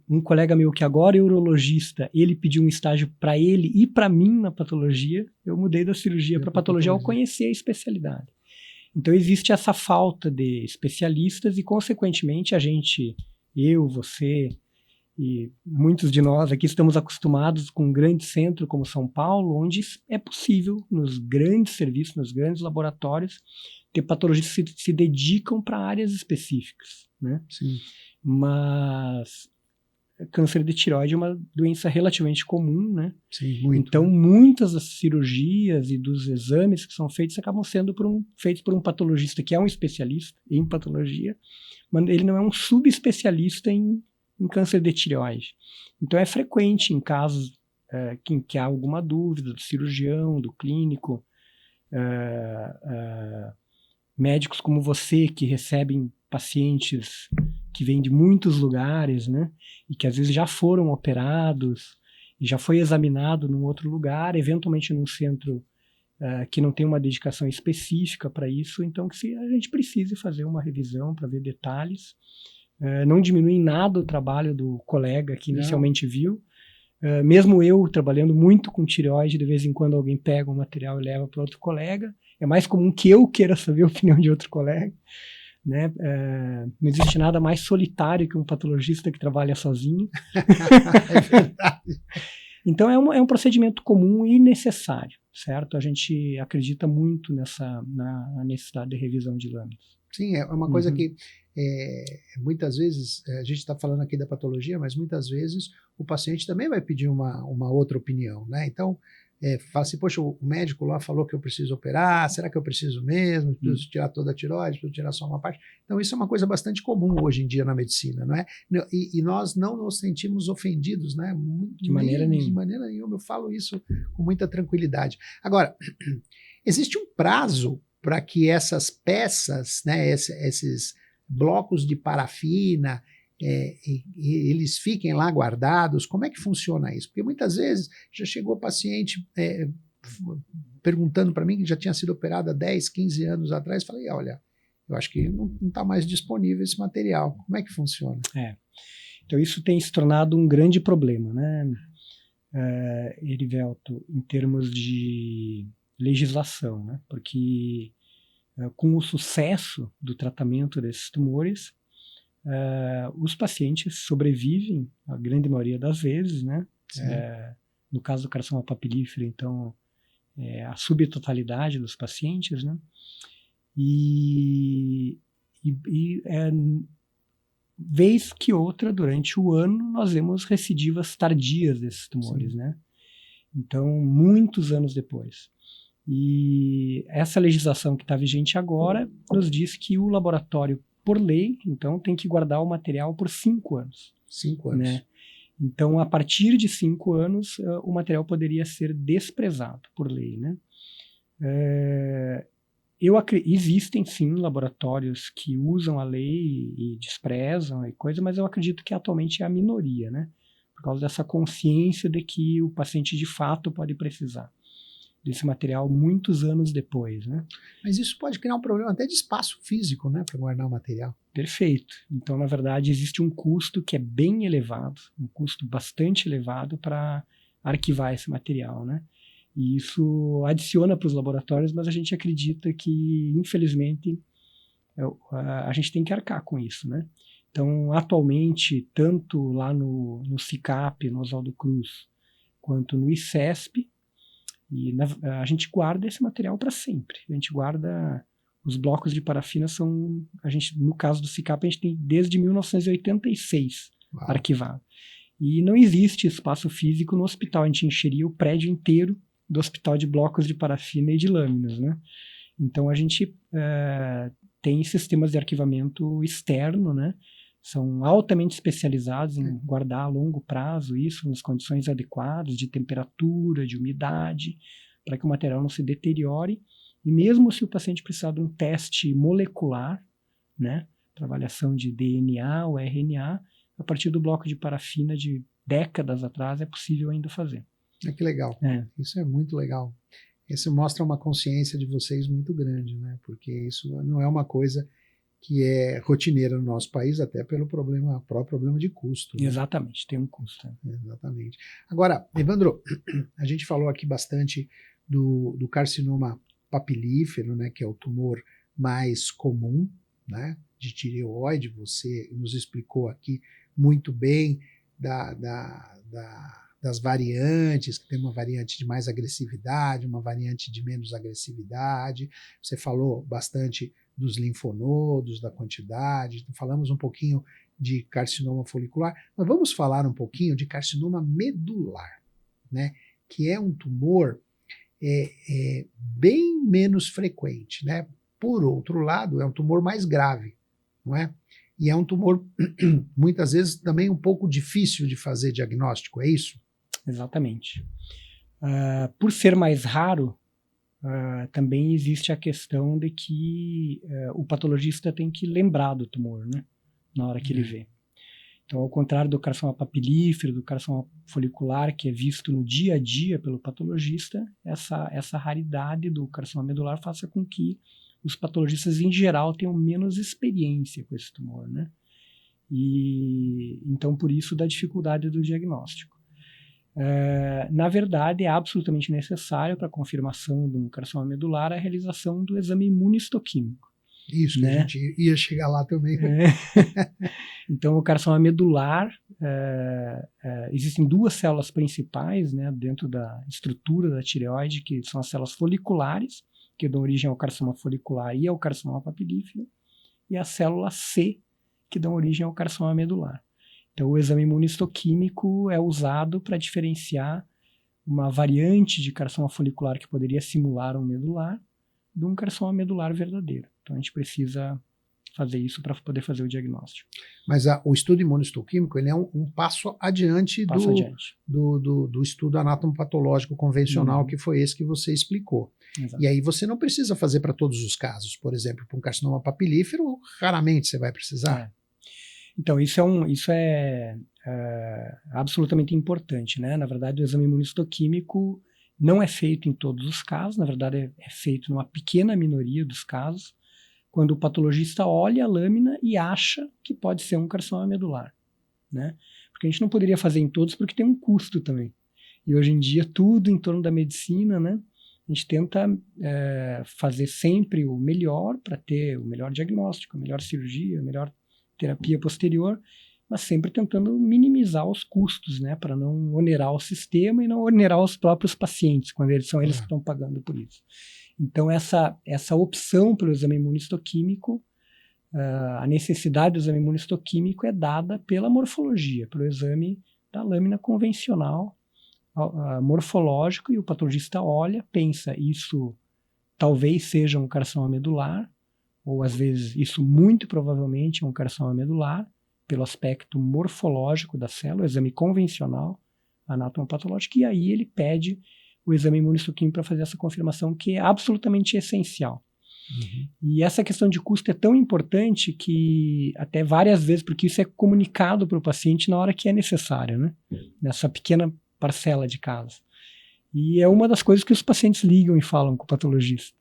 um colega meu que agora é urologista, ele pediu um estágio para ele e para mim na patologia, eu mudei da cirurgia para patologia ao conhecer a especialidade. Então existe essa falta de especialistas e, consequentemente, eu, você e muitos de nós aqui estamos acostumados com um grande centro como São Paulo, onde é possível, nos grandes serviços, nos grandes laboratórios, ter patologistas que se dedicam para áreas específicas, né? Sim. Mas câncer de tireoide é uma doença relativamente comum, né? Sim, muito. Então, muitas das cirurgias e dos exames que são feitos acabam sendo feitos por um patologista que é um especialista em patologia, mas ele não é um subespecialista em câncer de tireoide. Então, é frequente em casos que há alguma dúvida do cirurgião, do clínico, médicos como você que recebem pacientes que vêm de muitos lugares, né, e que às vezes já foram operados e já foi examinado num outro lugar, eventualmente num centro que não tem uma dedicação específica para isso, então que a gente precise fazer uma revisão para ver detalhes. Não diminui em nada o trabalho do colega que inicialmente viu. Mesmo eu trabalhando muito com tireoide, de vez em quando alguém pega um material e leva para outro colega. É mais comum que eu queira saber a opinião de outro colega, né? Não existe nada mais solitário que um patologista que trabalha sozinho. É verdade. Então é um procedimento comum e necessário, certo? A gente acredita muito na necessidade de revisão de lâminas. Sim, é uma coisa que muitas vezes, a gente está falando aqui da patologia, mas muitas vezes o paciente também vai pedir uma outra opinião, né? Então, fala assim, poxa, o médico lá falou que eu preciso operar, será que eu preciso mesmo? Preciso tirar toda a tireoide, preciso tirar só uma parte? Então, isso é uma coisa bastante comum hoje em dia na medicina, não é? E nós não nos sentimos ofendidos, né? De maneira nenhuma. De maneira nenhuma, eu falo isso com muita tranquilidade. Agora, existe um prazo para que essas peças, né, esses blocos de parafina, eles fiquem lá guardados? Como é que funciona isso? Porque muitas vezes já chegou paciente perguntando para mim, que já tinha sido operado há 10, 15 anos atrás, falei, olha, eu acho que não está mais disponível esse material. Como é que funciona? Então isso tem se tornado um grande problema, né, Erivelto, em termos de legislação, né? Porque com o sucesso do tratamento desses tumores, os pacientes sobrevivem a grande maioria das vezes, né? No caso do carcinoma papilífero, então, a subtotalidade dos pacientes, né? vez que outra, durante o ano, nós vemos recidivas tardias desses tumores, né? Então, muitos anos depois. E essa legislação que está vigente agora nos diz que o laboratório, por lei, então, tem que guardar o material por 5 anos. 5 anos. Né? Então, a partir de 5 anos, o material poderia ser desprezado por lei, né? Existem, sim, laboratórios que usam a lei e desprezam e coisa, mas eu acredito que atualmente é a minoria, né? Por causa dessa consciência de que o paciente, de fato, pode precisar desse material muitos anos depois, né? Mas isso pode criar um problema até de espaço físico, né, para guardar o material. Perfeito. Então, na verdade, existe um custo que é bem elevado, um custo bastante elevado para arquivar esse material, né? E isso adiciona para os laboratórios, mas a gente acredita que, infelizmente, a gente tem que arcar com isso, né? Então, atualmente, tanto lá no CICAP, no Oswaldo Cruz, quanto no ICESP, a gente guarda esse material para sempre. A gente guarda... Os blocos de parafina são... no caso do CICAP, a gente tem desde 1986 arquivado. E não existe espaço físico no hospital. A gente encheria o prédio inteiro do hospital de blocos de parafina e de lâminas, né? Então, a gente tem sistemas de arquivamento externo, né? São altamente especializados em guardar a longo prazo isso, nas condições adequadas de temperatura, de umidade, para que o material não se deteriore. E mesmo se o paciente precisar de um teste molecular, né, para avaliação de DNA ou RNA, a partir do bloco de parafina de décadas atrás é possível ainda fazer. Que legal. Isso é muito legal. Isso mostra uma consciência de vocês muito grande, né? Porque isso não é uma coisa que é rotineira no nosso país, até pelo próprio problema de custo. Né? Exatamente, tem um custo. Exatamente. Agora, Evandro, a gente falou aqui bastante do carcinoma papilífero, né, que é o tumor mais comum, né, de tireoide. Você nos explicou aqui muito bem das variantes, que tem uma variante de mais agressividade, uma variante de menos agressividade. Você falou bastante dos linfonodos, da quantidade, falamos um pouquinho de carcinoma folicular, mas vamos falar um pouquinho de carcinoma medular, né, que é um tumor bem menos frequente, né? Por outro lado, é um tumor mais grave, não é? E é um tumor, muitas vezes, também um pouco difícil de fazer diagnóstico, é isso? Exatamente. Por ser mais raro, também existe a questão de que o patologista tem que lembrar do tumor, né? Na hora que ele vê. Então, ao contrário do carcinoma papilífero, do carcinoma folicular, que é visto no dia a dia pelo patologista, essa raridade do carcinoma medular faça com que os patologistas, em geral, tenham menos experiência com esse tumor, né? E, então, por isso, da dificuldade do diagnóstico. Na verdade, é absolutamente necessário para a confirmação de um carcinoma medular a realização do exame imunistoquímico. Isso, né? Que a gente ia chegar lá também. Então, o carcinoma medular, existem duas células principais, né, dentro da estrutura da tireoide, que são as células foliculares, que dão origem ao carcinoma folicular e ao carcinoma papilífero, e a célula C, que dão origem ao carcinoma medular. Então, o exame imunistoquímico é usado para diferenciar uma variante de carcinoma folicular que poderia simular um medular de um carcinoma medular verdadeiro. Então, a gente precisa fazer isso para poder fazer o diagnóstico. Mas o estudo imunistoquímico ele é um passo adiante do estudo anatomopatológico convencional, que foi esse que você explicou. Exato. E aí você não precisa fazer para todos os casos. Por exemplo, para um carcinoma papilífero, raramente você vai precisar. Então, isso é absolutamente importante, né? Na verdade, o exame imunistoquímico não é feito em todos os casos, na verdade é feito numa pequena minoria dos casos, quando o patologista olha a lâmina e acha que pode ser um carcinoma medular, né? Porque a gente não poderia fazer em todos porque tem um custo também. E hoje em dia tudo em torno da medicina, né? A gente tenta fazer sempre o melhor para ter o melhor diagnóstico, a melhor cirurgia, a melhor terapia posterior, mas sempre tentando minimizar os custos, né, para não onerar o sistema e não onerar os próprios pacientes, quando são eles que estão pagando por isso. Então, essa opção pelo exame imunistoquímico a necessidade do exame imunistoquímico é dada pela morfologia, pelo exame da lâmina convencional, morfológico, e o patologista olha, pensa, isso talvez seja um carcinoma medular, ou às vezes isso muito provavelmente é um carcinoma medular, pelo aspecto morfológico da célula, o exame convencional, anatomopatológico, e aí ele pede o exame imunistoquímico para fazer essa confirmação, que é absolutamente essencial. E essa questão de custo é tão importante que até várias vezes, porque isso é comunicado para o paciente na hora que é necessário, né? Nessa pequena parcela de casos. E é uma das coisas que os pacientes ligam e falam com o patologista.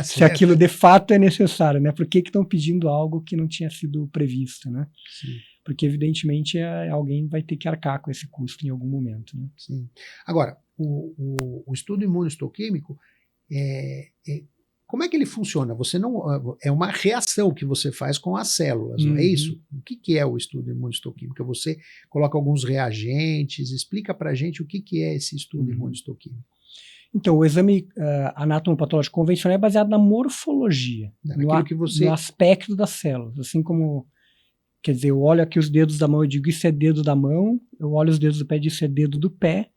Se aquilo de fato é necessário, né? Por que estão pedindo algo que não tinha sido previsto, né? Sim. Porque evidentemente alguém vai ter que arcar com esse custo em algum momento, né? Sim. Agora, o estudo imunistoquímico como é que ele funciona? Você não é uma reação que você faz com as células, não é isso? O que é o estudo imunistoquímico? Você coloca alguns reagentes, explica para a gente o que é esse estudo imunistoquímico. Então, o exame anatomopatológico convencional é baseado na morfologia, no aspecto das células, assim como, quer dizer, eu olho aqui os dedos da mão e digo isso é dedo da mão, eu olho os dedos do pé e digo isso é dedo do pé.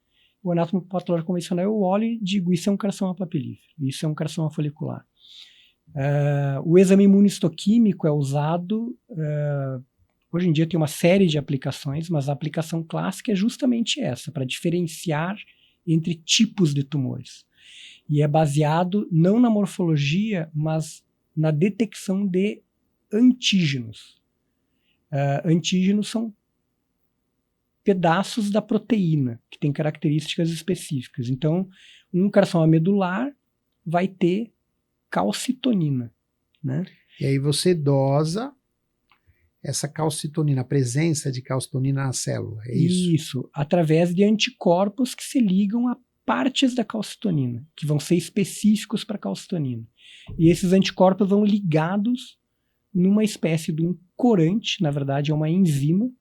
O anatomopatológico convencional eu olho e digo isso é um carcinoma papilífero, isso é um carcinoma folicular. O exame imunistoquímico é usado, hoje em dia tem uma série de aplicações, mas a aplicação clássica é justamente essa, para diferenciar entre tipos de tumores. E é baseado não na morfologia, mas na detecção de antígenos. Antígenos são pedaços da proteína, que tem características específicas. Então, um carcinoma medular vai ter calcitonina, né? E aí você dosa essa calcitonina, a presença de calcitonina na célula, é isso? Isso, através de anticorpos que se ligam a partes da calcitonina, que vão ser específicos para a calcitonina. E esses anticorpos vão ligados numa espécie de um corante, na verdade é uma enzima,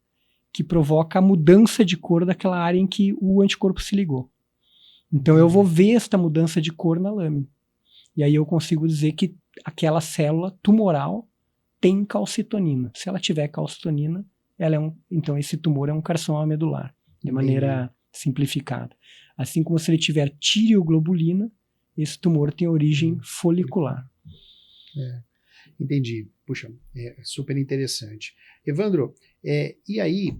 que provoca a mudança de cor daquela área em que o anticorpo se ligou. Então eu vou ver esta mudança de cor na lâmina. E aí eu consigo dizer que aquela célula tumoral tem calcitonina. Se ela tiver calcitonina, então esse tumor é um carcinoma medular, de maneira simplificada. Assim como se ele tiver tireoglobulina, esse tumor tem origem folicular. Entendi. Puxa, é super interessante. Evandro, e aí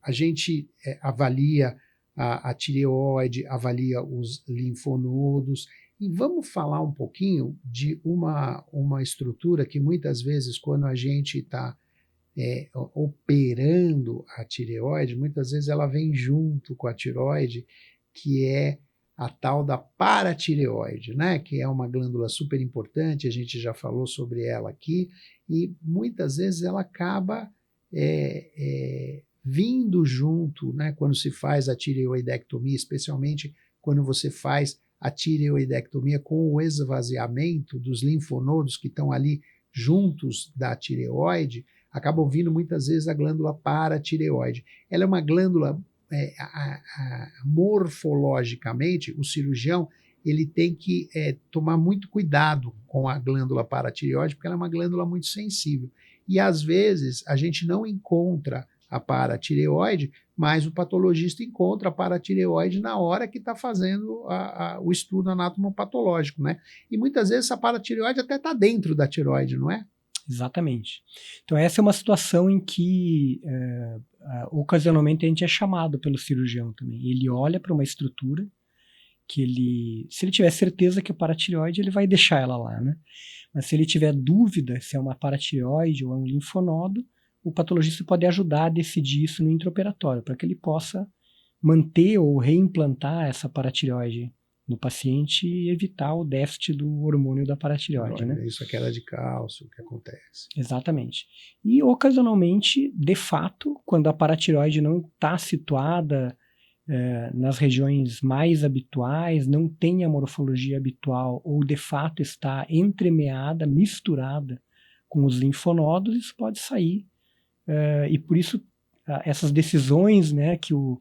a gente avalia a tireoide, avalia os linfonodos, e vamos falar um pouquinho de uma estrutura que muitas vezes quando a gente está operando a tireoide, muitas vezes ela vem junto com a tireoide, que é a tal da paratireoide, né? Que é uma glândula super importante, a gente já falou sobre ela aqui, e muitas vezes ela acaba vindo junto, né? Quando se faz a tireoidectomia, especialmente quando você faz a tireoidectomia com o esvaziamento dos linfonodos que estão ali juntos da tireoide, acabam vindo muitas vezes a glândula paratireoide. Ela é uma glândula morfologicamente, o cirurgião ele tem que tomar muito cuidado com a glândula paratireoide, porque ela é uma glândula muito sensível. E às vezes a gente não encontra a paratireoide, mas o patologista encontra a paratireoide na hora que está fazendo o estudo anatomopatológico, né? E muitas vezes essa paratireoide até está dentro da tireoide, não é? Exatamente. Então essa é uma situação em que ocasionalmente a gente é chamado pelo cirurgião também. Ele olha para uma estrutura que se ele tiver certeza que é paratireoide, ele vai deixar ela lá, né? Mas se ele tiver dúvida se é uma paratireoide ou é um linfonodo, o patologista pode ajudar a decidir isso no intraoperatório, para que ele possa manter ou reimplantar essa paratireoide no paciente e evitar o déficit do hormônio da paratireoide, né? Isso, a queda de cálcio que acontece. Exatamente. E ocasionalmente, de fato, quando a paratireoide não está situada nas regiões mais habituais, não tem a morfologia habitual ou de fato está entremeada, misturada com os linfonodos, isso pode sair. E por isso essas decisões, né, que o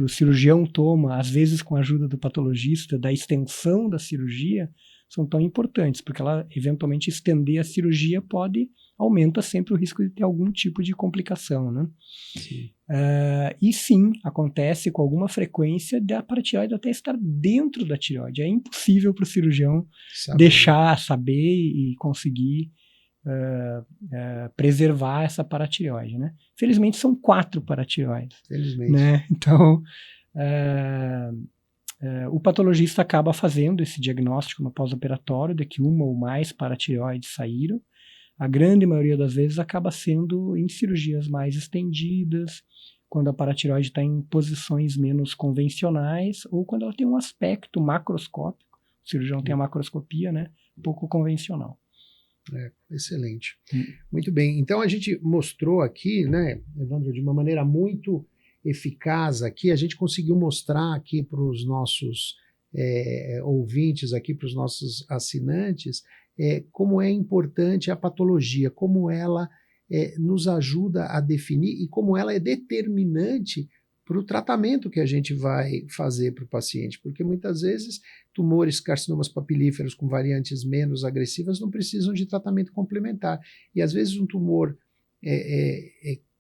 cirurgião toma, às vezes com a ajuda do patologista, da extensão da cirurgia, são tão importantes, porque ela, eventualmente, estender a cirurgia aumenta sempre o risco de ter algum tipo de complicação, né? Sim. E sim, acontece com alguma frequência da paratireoide até estar dentro da tireoide. É impossível para o cirurgião saber e conseguir preservar essa paratireoide, né? Felizmente são 4 paratireoides. Felizmente. Né? Então, o patologista acaba fazendo esse diagnóstico no pós-operatório de que uma ou mais paratireoides saíram. A grande maioria das vezes acaba sendo em cirurgias mais estendidas, quando a paratireoide está em posições menos convencionais ou quando ela tem um aspecto macroscópico. O cirurgião tem a macroscopia, né? Pouco convencional. Excelente. Muito bem. Então a gente mostrou aqui, né, Evandro, de uma maneira muito eficaz aqui, a gente conseguiu mostrar aqui para os nossos ouvintes, aqui para os nossos assinantes, como é importante a patologia, como ela nos ajuda a definir e como ela é determinante para o tratamento que a gente vai fazer para o paciente, porque muitas vezes tumores, carcinomas papilíferos com variantes menos agressivas não precisam de tratamento complementar, e às vezes um tumor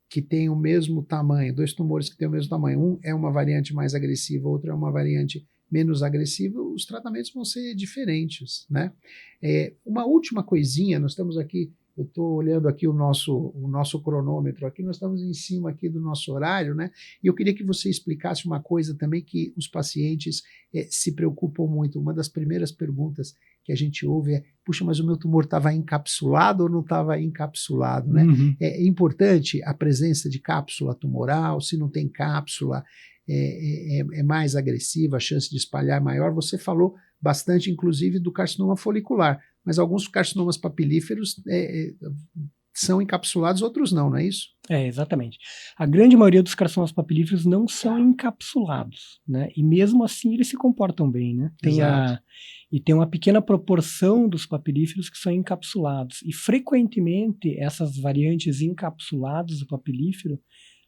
que tem o mesmo tamanho, 2 tumores que têm o mesmo tamanho, um é uma variante mais agressiva, outro é uma variante menos agressiva, os tratamentos vão ser diferentes, né? Uma última coisinha, nós estamos aqui, eu estou olhando aqui o nosso cronômetro aqui, nós estamos em cima aqui do nosso horário, né? E eu queria que você explicasse uma coisa também que os pacientes se preocupam muito. Uma das primeiras perguntas que a gente ouve é: puxa, mas o meu tumor estava encapsulado ou não estava encapsulado, né? Uhum. É importante a presença de cápsula tumoral, se não tem cápsula, é mais agressiva, a chance de espalhar é maior. Você falou bastante, inclusive, do carcinoma folicular, mas alguns carcinomas papilíferos são encapsulados, outros não é isso? Exatamente. A grande maioria dos carcinomas papilíferos não são encapsulados, né? E mesmo assim eles se comportam bem, né? E tem uma pequena proporção dos papilíferos que são encapsulados. E frequentemente essas variantes encapsuladas do papilífero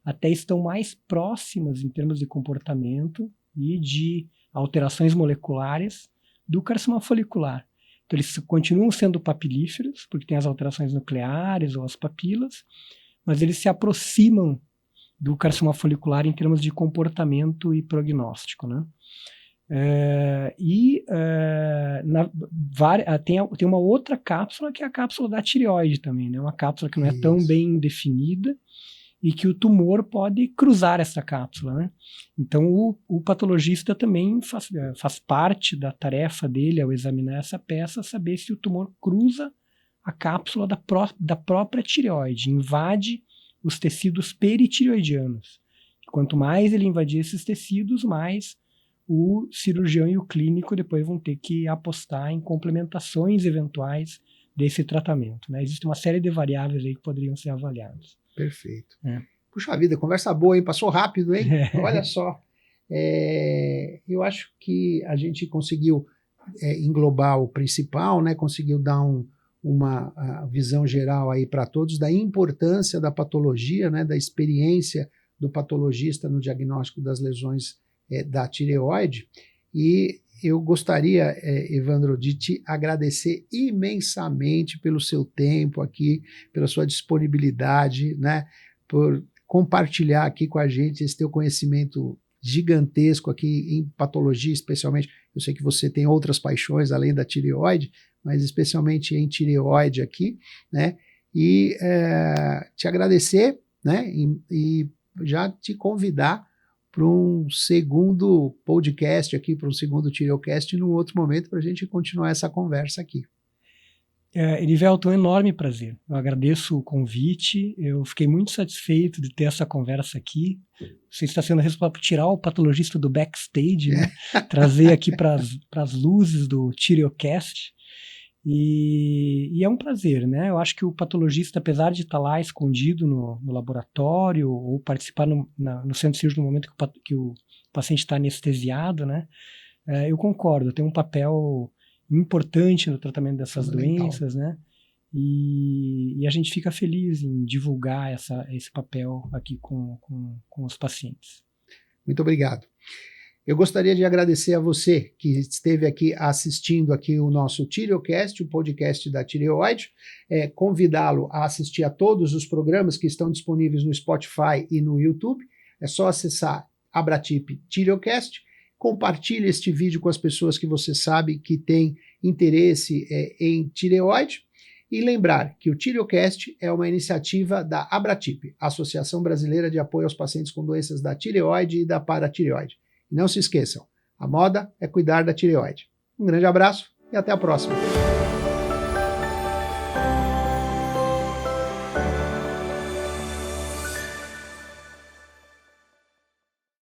até estão mais próximas em termos de comportamento e de alterações moleculares do carcinoma folicular. Então eles continuam sendo papilíferos, porque tem as alterações nucleares ou as papilas, mas eles se aproximam do carcinoma folicular em termos de comportamento e prognóstico, né? Tem uma outra cápsula que é a cápsula da tireoide também, né? Uma cápsula que não é tão bem definida e que o tumor pode cruzar essa cápsula, né? Então o patologista também faz parte da tarefa dele ao examinar essa peça, saber se o tumor cruza a cápsula da própria tireoide, invade os tecidos peritireoidianos. Quanto mais ele invadir esses tecidos, mais o cirurgião e o clínico depois vão ter que apostar em complementações eventuais desse tratamento, né? Existe uma série de variáveis aí que poderiam ser avaliadas. Perfeito. Puxa vida, conversa boa, hein? Passou rápido, hein? Olha só. Eu acho que a gente conseguiu englobar o principal, né? Conseguiu dar uma visão geral aí para todos da importância da patologia, né? Da experiência do patologista no diagnóstico das lesões da tireoide. E eu gostaria, Evandro, de te agradecer imensamente pelo seu tempo aqui, pela sua disponibilidade, né? Por compartilhar aqui com a gente esse teu conhecimento gigantesco aqui em patologia, especialmente. Eu sei que você tem outras paixões além da tireoide, mas especialmente em tireoide aqui, né? E te agradecer, né? E já te convidar para um segundo podcast aqui, para um segundo Tireocast, num outro momento, para a gente continuar essa conversa aqui. Erivelton, um enorme prazer. Eu agradeço o convite, eu fiquei muito satisfeito de ter essa conversa aqui. Você está sendo responsável por tirar o patologista do backstage, né? Trazer aqui para as luzes do Tireocast. E é um prazer, né? Eu acho que o patologista, apesar de estar lá escondido no laboratório ou participar no centro cirúrgico no momento que o paciente está anestesiado, né? Eu concordo, tem um papel importante no tratamento dessas doenças, né? E a gente fica feliz em divulgar esse papel aqui com os pacientes. Muito obrigado. Eu gostaria de agradecer a você que esteve aqui assistindo aqui o nosso TireoCast, o podcast da Tireoide, convidá-lo a assistir a todos os programas que estão disponíveis no Spotify e no YouTube. É só acessar Abratip TireoCast, compartilhe este vídeo com as pessoas que você sabe que têm interesse em tireoide e lembrar que o TireoCast é uma iniciativa da Abratip, Associação Brasileira de Apoio aos Pacientes com Doenças da Tireoide e da Paratireoide. Não se esqueçam, a moda é cuidar da tireoide. Um grande abraço e até a próxima.